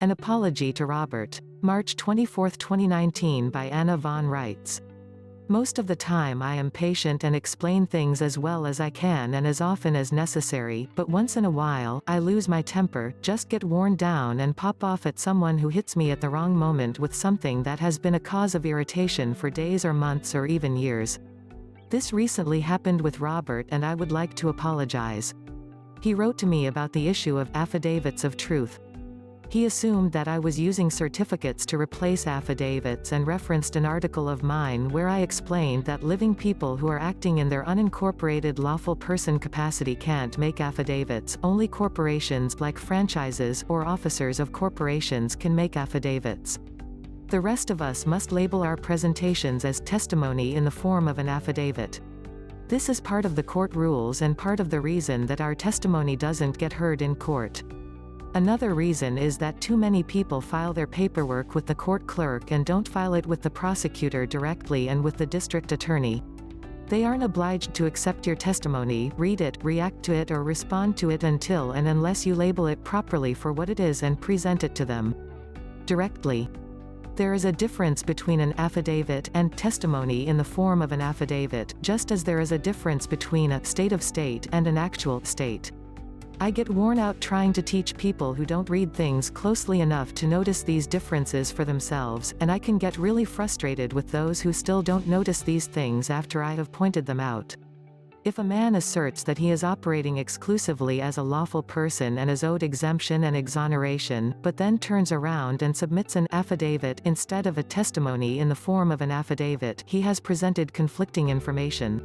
An Apology to Robert. March 24, 2019 by Anna von Reitz. Most of the time I am patient and explain things as well as I can and as often as necessary, but once in a while, I lose my temper, just get worn down and pop off at someone who hits me at the wrong moment with something that has been a cause of irritation for days or months or even years. This recently happened with Robert and I would like to apologize. He wrote to me about the issue of Affidavits of Truth. He assumed that I was using certificates to replace affidavits and referenced an article of mine where I explained that living people who are acting in their unincorporated lawful person capacity can't make affidavits, only corporations like franchises or officers of corporations can make affidavits. The rest of us must label our presentations as testimony in the form of an affidavit. This is part of the court rules and part of the reason that our testimony doesn't get heard in court. Another reason is that too many people file their paperwork with the court clerk and don't file it with the prosecutor directly and with the district attorney. They aren't obliged to accept your testimony, read it, react to it or respond to it until and unless you label it properly for what it is and present it to them directly. There is a difference between an affidavit and testimony in the form of an affidavit, just as there is a difference between a state of state and an actual state. I get worn out trying to teach people who don't read things closely enough to notice these differences for themselves, and I can get really frustrated with those who still don't notice these things after I have pointed them out. If a man asserts that he is operating exclusively as a lawful person and is owed exemption and exoneration, but then turns around and submits an affidavit instead of a testimony in the form of an affidavit, he has presented conflicting information.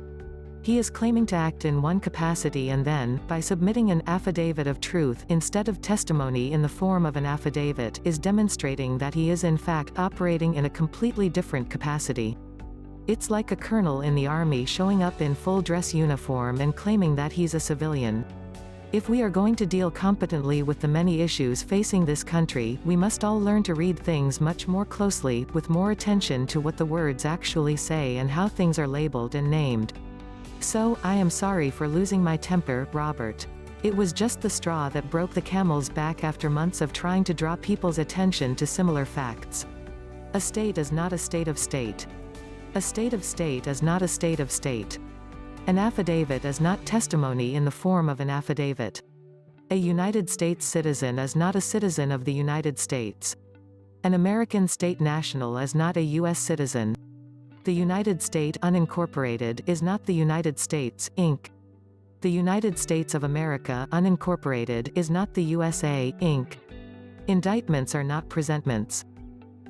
He is claiming to act in one capacity and then, by submitting an affidavit of truth instead of testimony in the form of an affidavit, is demonstrating that he is in fact operating in a completely different capacity. It's like a colonel in the army showing up in full dress uniform and claiming that he's a civilian. If we are going to deal competently with the many issues facing this country, we must all learn to read things much more closely, with more attention to what the words actually say and how things are labeled and named. So, I am sorry for losing my temper, Robert. It was just the straw that broke the camel's back after months of trying to draw people's attention to similar facts. A state is not a state of state. A state of state is not a state of state. An affidavit is not testimony in the form of an affidavit. A United States citizen is not a citizen of the United States. An American state national is not a U.S. citizen. The United States unincorporated is not the United States, Inc. The United States of America unincorporated is not the USA, Inc. Indictments are not presentments.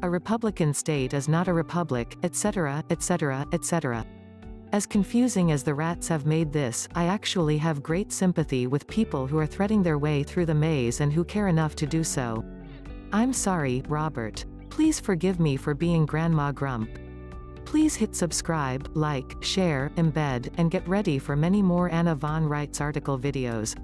A Republican state is not a republic, etc., etc., etc. As confusing as the rats have made this, I actually have great sympathy with people who are threading their way through the maze and who care enough to do so. I'm sorry, Robert. Please forgive me for being Grandma Grump. Please hit subscribe, like, share, embed, and get ready for many more Anna von Reitz article videos.